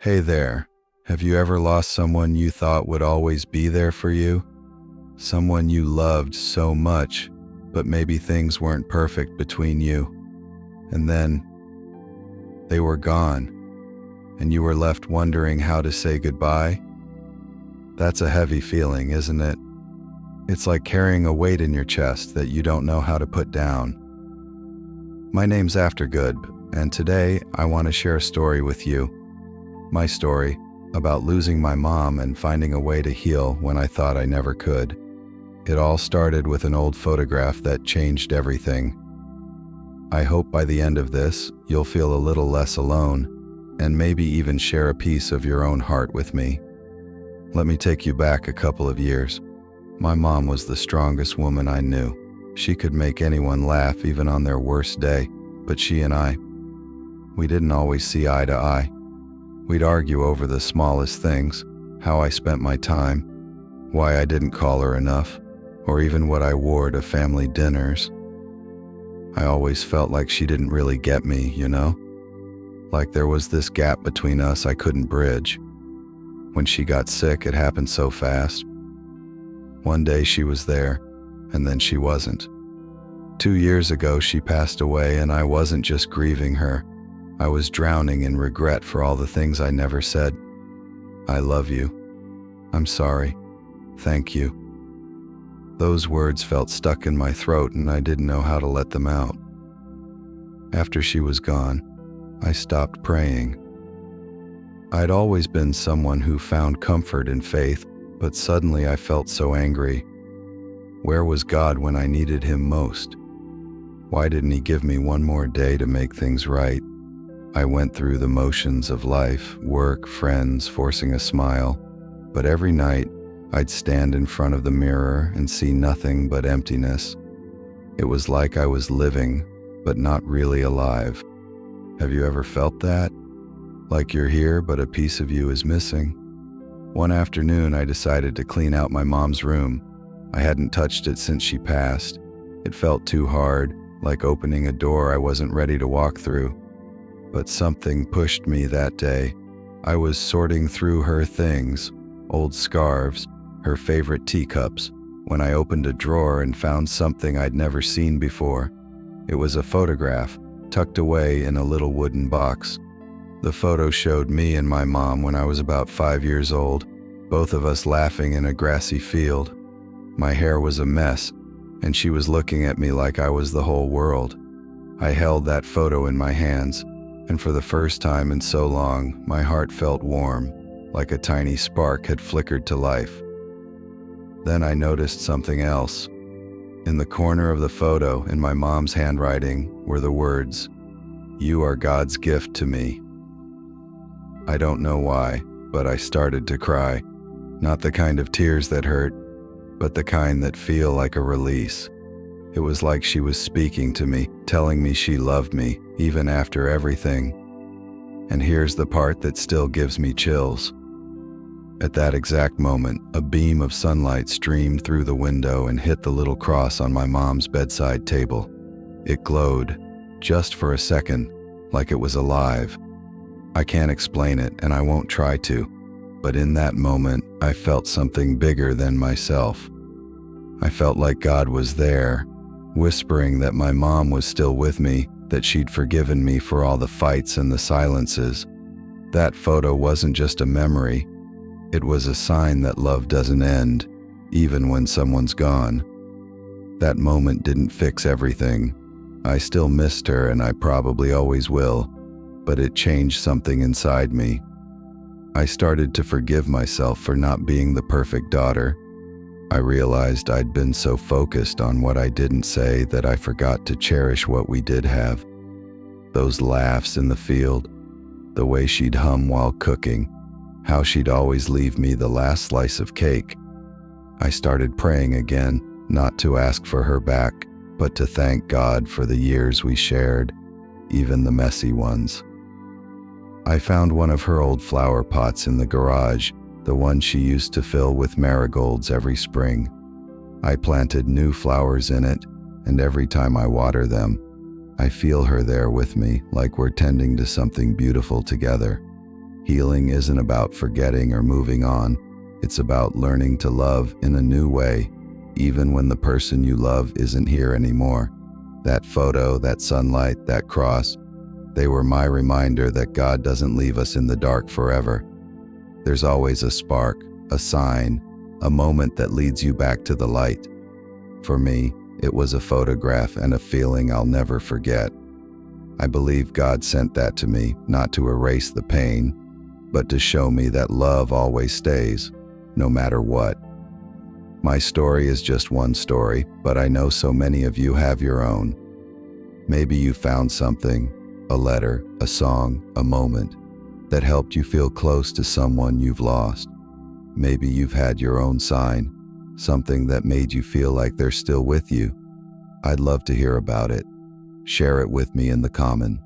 Hey there. Have you ever lost someone you thought would always be there for you? Someone you loved so much, but maybe things weren't perfect between you. And then they were gone, and you were left wondering how to say goodbye? That's a heavy feeling, isn't it? It's like carrying a weight in your chest that you don't know how to put down. My name's Aftergood, and today I want to share a story with you. My story about losing my mom and finding a way to heal when I thought I never could. It all started with an old photograph that changed everything. I hope by the end of this, you'll feel a little less alone, and maybe even share a piece of your own heart with me. Let me take you back a couple of years. My mom was the strongest woman I knew. She could make anyone laugh even on their worst day, but she and I, we didn't always see eye to eye. We'd argue over the smallest things, how I spent my time, why I didn't call her enough, or even what I wore to family dinners. I always felt like she didn't really get me, you know? Like there was this gap between us I couldn't bridge. When she got sick, it happened so fast. One day she was there, and then she wasn't. 2 years ago she passed away, and I wasn't just grieving her. I was drowning in regret for all the things I never said. I love you. I'm sorry. Thank you. Those words felt stuck in my throat, and I didn't know how to let them out. After she was gone, I stopped praying. I'd always been someone who found comfort in faith, but suddenly I felt so angry. Where was God when I needed Him most? Why didn't He give me one more day to make things right? I went through the motions of life, work, friends, forcing a smile, but every night I'd stand in front of the mirror and see nothing but emptiness. It was like I was living, but not really alive. Have you ever felt that? Like you're here, but a piece of you is missing? One afternoon, I decided to clean out my mom's room. I hadn't touched it since she passed. It felt too hard, like opening a door I wasn't ready to walk through. But something pushed me that day. I was sorting through her things, old scarves, her favorite teacups, when I opened a drawer and found something I'd never seen before. It was a photograph, tucked away in a little wooden box. The photo showed me and my mom when I was about 5 years old, both of us laughing in a grassy field. My hair was a mess, and she was looking at me like I was the whole world. I held that photo in my hands, and for the first time in so long, my heart felt warm, like a tiny spark had flickered to life. Then I noticed something else. In the corner of the photo, in my mom's handwriting, were the words, "You are God's gift to me." I don't know why, but I started to cry. Not the kind of tears that hurt, but the kind that feel like a release. It was like she was speaking to me, telling me she loved me, even after everything. And here's the part that still gives me chills. At that exact moment, a beam of sunlight streamed through the window and hit the little cross on my mom's bedside table. It glowed, just for a second, like it was alive. I can't explain it, and I won't try to, but in that moment, I felt something bigger than myself. I felt like God was there, whispering that my mom was still with me, that she'd forgiven me for all the fights and the silences. That photo wasn't just a memory. It was a sign that love doesn't end, even when someone's gone. That moment didn't fix everything. I still missed her, and I probably always will, but it changed something inside me. I started to forgive myself for not being the perfect daughter. I realized I'd been so focused on what I didn't say that I forgot to cherish what we did have. Those laughs in the field, the way she'd hum while cooking, how she'd always leave me the last slice of cake. I started praying again, not to ask for her back, but to thank God for the years we shared, even the messy ones. I found one of her old flower pots in the garage, the one she used to fill with marigolds every spring. I planted new flowers in it, and every time I water them, I feel her there with me, like we're tending to something beautiful together. Healing isn't about forgetting or moving on. It's about learning to love in a new way, even when the person you love isn't here anymore. That photo, that sunlight, that cross, they were my reminder that God doesn't leave us in the dark forever. There's always a spark, a sign, a moment that leads you back to the light. For me, it was a photograph and a feeling I'll never forget. I believe God sent that to me, not to erase the pain, but to show me that love always stays, no matter what. My story is just one story, but I know so many of you have your own. Maybe you found something, a letter, a song, a moment, that helped you feel close to someone you've lost. Maybe you've had your own sign, something that made you feel like they're still with you. I'd love to hear about it. Share it with me in the comment.